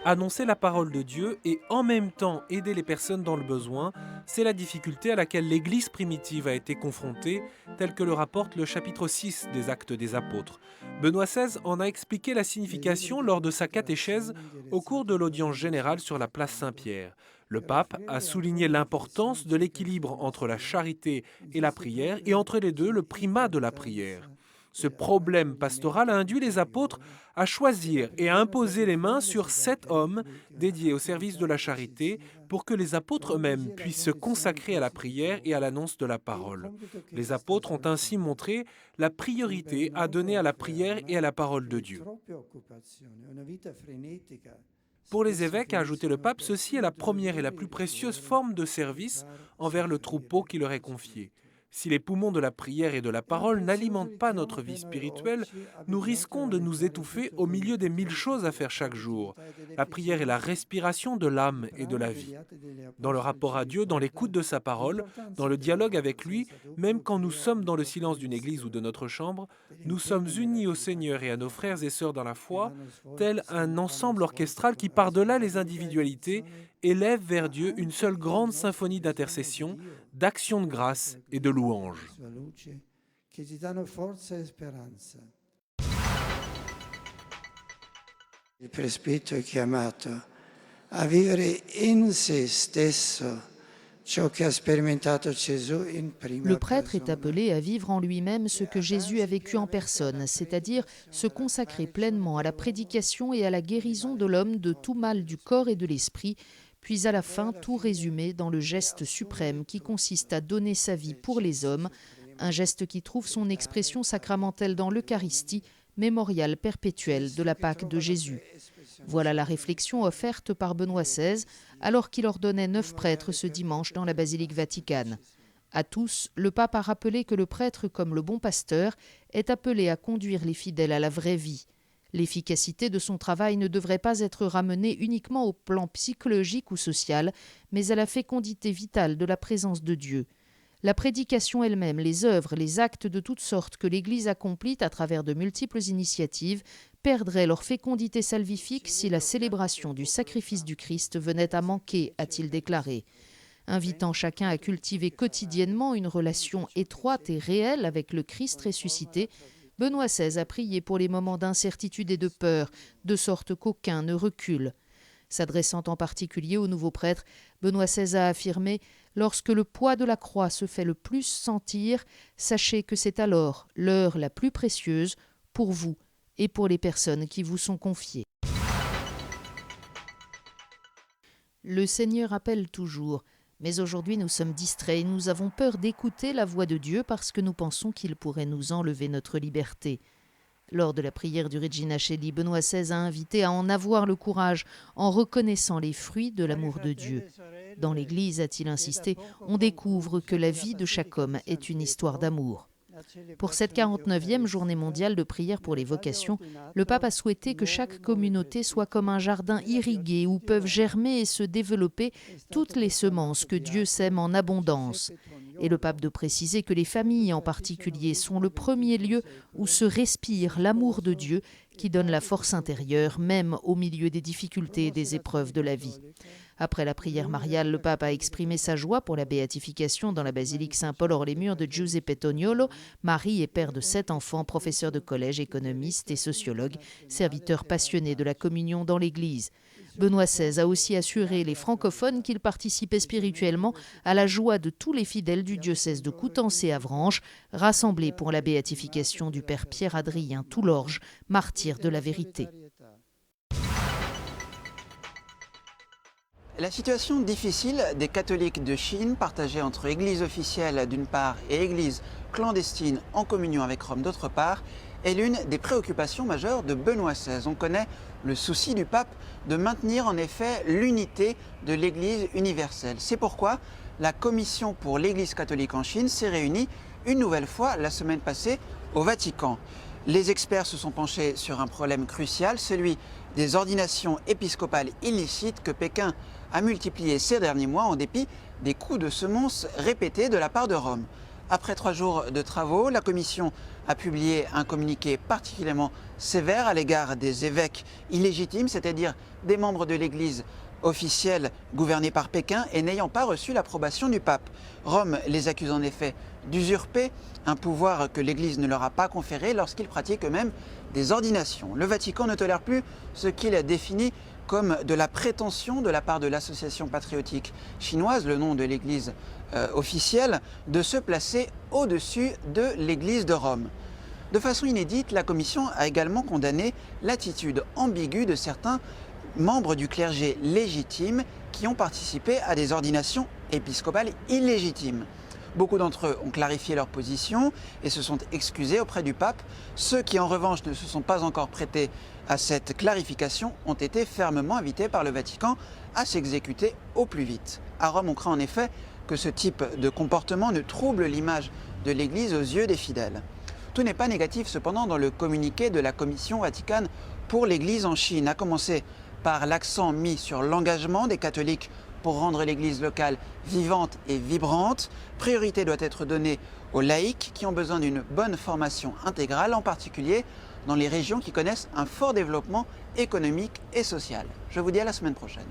Annoncer la parole de Dieu et en même temps aider les personnes dans le besoin, c'est la difficulté à laquelle l'Église primitive a été confrontée, tel que le rapporte le chapitre 6 des Actes des Apôtres. Benoît XVI en a expliqué la signification lors de sa catéchèse au cours de l'audience générale sur la place Saint-Pierre. Le pape a souligné l'importance de l'équilibre entre la charité et la prière et entre les deux le primat de la prière. Ce problème pastoral a induit les apôtres à choisir et à imposer les mains sur 7 hommes dédiés au service de la charité pour que les apôtres eux-mêmes puissent se consacrer à la prière et à l'annonce de la parole. Les apôtres ont ainsi montré la priorité à donner à la prière et à la parole de Dieu. Pour les évêques, a ajouté le pape, ceci est la première et la plus précieuse forme de service envers le troupeau qui leur est confié. Si les poumons de la prière et de la parole n'alimentent pas notre vie spirituelle, nous risquons de nous étouffer au milieu des 1000 choses à faire chaque jour. La prière est la respiration de l'âme et de la vie. Dans le rapport à Dieu, dans l'écoute de sa parole, dans le dialogue avec lui, même quand nous sommes dans le silence d'une église ou de notre chambre, nous sommes unis au Seigneur et à nos frères et sœurs dans la foi, tel un ensemble orchestral qui, par-delà les individualités, élève vers Dieu une seule grande symphonie d'intercession, d'action de grâce et de louange. Il presbitero è chiamato a vivere in se stesso ciò che ha sperimentato Gesù in prima Le prêtre est persona. appelé à vivre en lui-même ce que Jésus a vécu en personne, c'est-à-dire se consacrer pleinement à la prédication et à la guérison de l'homme de tout mal du corps et de l'esprit, puis à la fin tout résumer dans le geste suprême qui consiste à donner sa vie pour les hommes, un geste qui trouve son expression sacramentelle dans l'Eucharistie, mémorial perpétuel de la Pâque de Jésus. Voilà la réflexion offerte par Benoît XVI alors qu'il ordonnait 9 prêtres ce dimanche dans la basilique Vaticane. À tous, le pape a rappelé que le prêtre, comme le bon pasteur, est appelé à conduire les fidèles à la vraie vie. L'efficacité de son travail ne devrait pas être ramenée uniquement au plan psychologique ou social, mais à la fécondité vitale de la présence de Dieu. La prédication elle-même, les œuvres, les actes de toutes sortes que l'Église accomplit à travers de multiples initiatives perdraient leur fécondité salvifique si la célébration du sacrifice du Christ venait à manquer, a-t-il déclaré. Invitant chacun à cultiver quotidiennement une relation étroite et réelle avec le Christ ressuscité, Benoît XVI a prié pour les moments d'incertitude et de peur, de sorte qu'aucun ne recule. S'adressant en particulier aux nouveaux prêtres, Benoît XVI a affirmé « Lorsque le poids de la croix se fait le plus sentir, sachez que c'est alors l'heure la plus précieuse pour vous et pour les personnes qui vous sont confiées. » Le Seigneur appelle toujours, mais aujourd'hui nous sommes distraits et nous avons peur d'écouter la voix de Dieu parce que nous pensons qu'il pourrait nous enlever notre liberté. Lors de la prière du Regina Coeli, Benoît XVI a invité à en avoir le courage en reconnaissant les fruits de l'amour de Dieu. Dans l'Église, a-t-il insisté, on découvre que la vie de chaque homme est une histoire d'amour. Pour cette 49e journée mondiale de prière pour les vocations, le pape a souhaité que chaque communauté soit comme un jardin irrigué où peuvent germer et se développer toutes les semences que Dieu sème en abondance. Et le pape de préciser que les familles en particulier sont le premier lieu où se respire l'amour de Dieu qui donne la force intérieure, même au milieu des difficultés et des épreuves de la vie. Après la prière mariale, le pape a exprimé sa joie pour la béatification dans la basilique Saint-Paul hors les murs de Giuseppe Toniolo. Mari est père de 7 enfants, professeur de collège, économiste et sociologue, serviteur passionné de la communion dans l'Église. Benoît XVI a aussi assuré les francophones qu'il participait spirituellement à la joie de tous les fidèles du diocèse de Coutances et Avranches, rassemblés pour la béatification du père Pierre-Adrien Toulorge, martyr de la vérité. La situation difficile des catholiques de Chine, partagée entre Église officielle d'une part et Église clandestine en communion avec Rome d'autre part, est l'une des préoccupations majeures de Benoît XVI. On connaît le souci du pape de maintenir en effet l'unité de l'Église universelle. C'est pourquoi la Commission pour l'Église catholique en Chine s'est réunie une nouvelle fois la semaine passée au Vatican. Les experts se sont penchés sur un problème crucial, celui des ordinations épiscopales illicites que Pékin a multipliées ces derniers mois en dépit des coups de semonce répétés de la part de Rome. Après 3 jours de travaux, la Commission a publié un communiqué particulièrement sévère à l'égard des évêques illégitimes, c'est-à-dire des membres de l'Église officielle gouvernée par Pékin et n'ayant pas reçu l'approbation du pape. Rome les accuse en effet d'usurper un pouvoir que l'Église ne leur a pas conféré lorsqu'ils pratiquent eux-mêmes des ordinations. Le Vatican ne tolère plus ce qu'il a défini comme de la prétention de la part de l'association patriotique chinoise, le nom de l'Église officielle, de se placer au-dessus de l'Église de Rome. De façon inédite, la Commission a également condamné l'attitude ambiguë de certains membres du clergé légitime qui ont participé à des ordinations épiscopales illégitimes. Beaucoup d'entre eux ont clarifié leur position et se sont excusés auprès du pape. Ceux qui en revanche ne se sont pas encore prêtés à cette clarification ont été fermement invités par le Vatican à s'exécuter au plus vite. À Rome, on craint en effet que ce type de comportement ne trouble l'image de l'Église aux yeux des fidèles. Tout n'est pas négatif cependant dans le communiqué de la Commission vaticane pour l'Église en Chine, à commencer par l'accent mis sur l'engagement des catholiques pour rendre l'Église locale vivante et vibrante. Priorité doit être donnée aux laïcs qui ont besoin d'une bonne formation intégrale, en particulier dans les régions qui connaissent un fort développement économique et social. Je vous dis à la semaine prochaine.